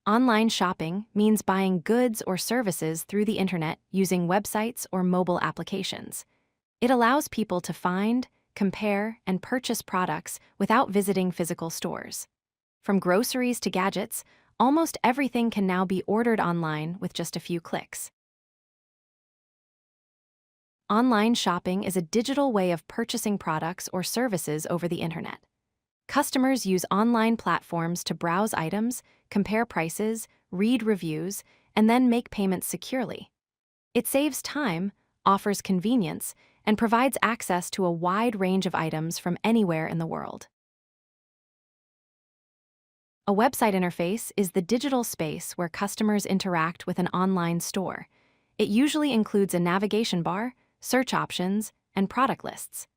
Online shopping means buying goods or services through the internet using websites or mobile applications. It allows people to find, compare, and purchase products without visiting physical stores. From groceries to gadgets, almost everything can now be ordered online with just a few clicks. Online shopping is a digital way of purchasing products or services over the internet. Customers use online platforms to browse items, compare prices, read reviews, and then make payments securely. It saves time, offers convenience, and provides access to a wide range of items from anywhere in the world. A website interface is the digital space where customers interact with an online store. It usually includes a navigation bar, search options, and product lists.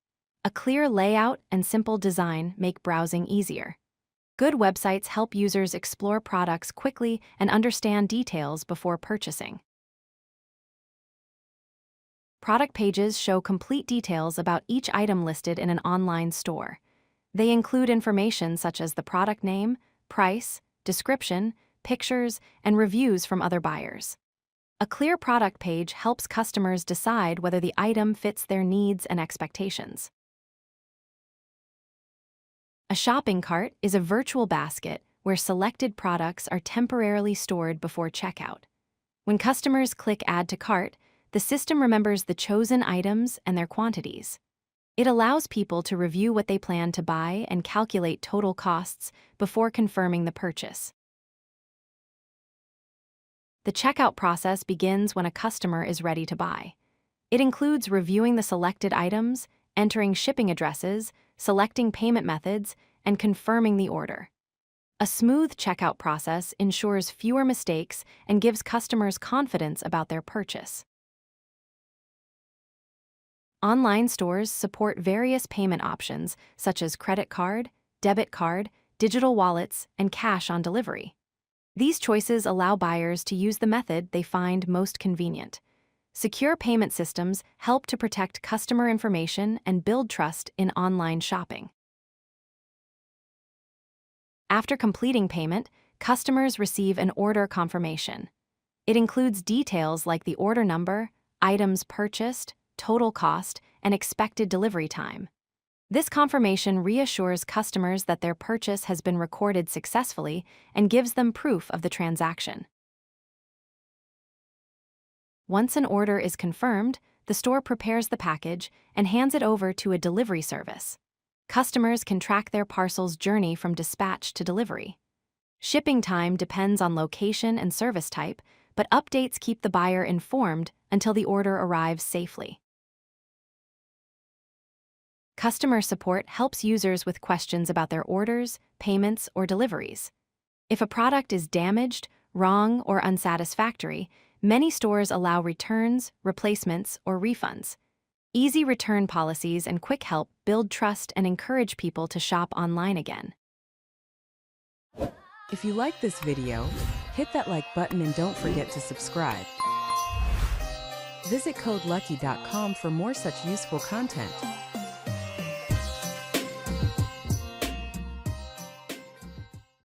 A clear layout and simple design make browsing easier. Good websites help users explore products quickly and understand details before purchasing. Product pages show complete details about each item listed in an online store. They include information such as the product name, price, description, pictures, and reviews from other buyers. A clear product page helps customers decide whether the item fits their needs and expectations. A shopping cart is a virtual basket where selected products are temporarily stored before checkout. When customers click Add to Cart, the system remembers the chosen items and their quantities. It allows people to review what they plan to buy and calculate total costs before confirming the purchase. The checkout process begins when a customer is ready to buy. It includes reviewing the selected items, entering shipping addresses, selecting payment methods, and confirming the order. A smooth checkout process ensures fewer mistakes and gives customers confidence about their purchase. Online stores support various payment options such as credit card, debit card, digital wallets, and cash on delivery. These choices allow buyers to use the method they find most convenient. Secure payment systems help to protect customer information and build trust in online shopping. After completing payment, customers receive an order confirmation. It includes details like the order number, items purchased, total cost, and expected delivery time. This confirmation reassures customers that their purchase has been recorded successfully and gives them proof of the transaction. Once an order is confirmed, the store prepares the package and hands it over to a delivery service. Customers can track their parcel's journey from dispatch to delivery. Shipping time depends on location and service type, but updates keep the buyer informed until the order arrives safely. Customer support helps users with questions about their orders, payments, or deliveries. If a product is damaged, wrong, or unsatisfactory, many stores allow returns, replacements, or refunds. Easy return policies and quick help build trust and encourage people to shop online again. If you like this video, hit that like button and don't forget to subscribe. Visit CodeLucky.com for more such useful content.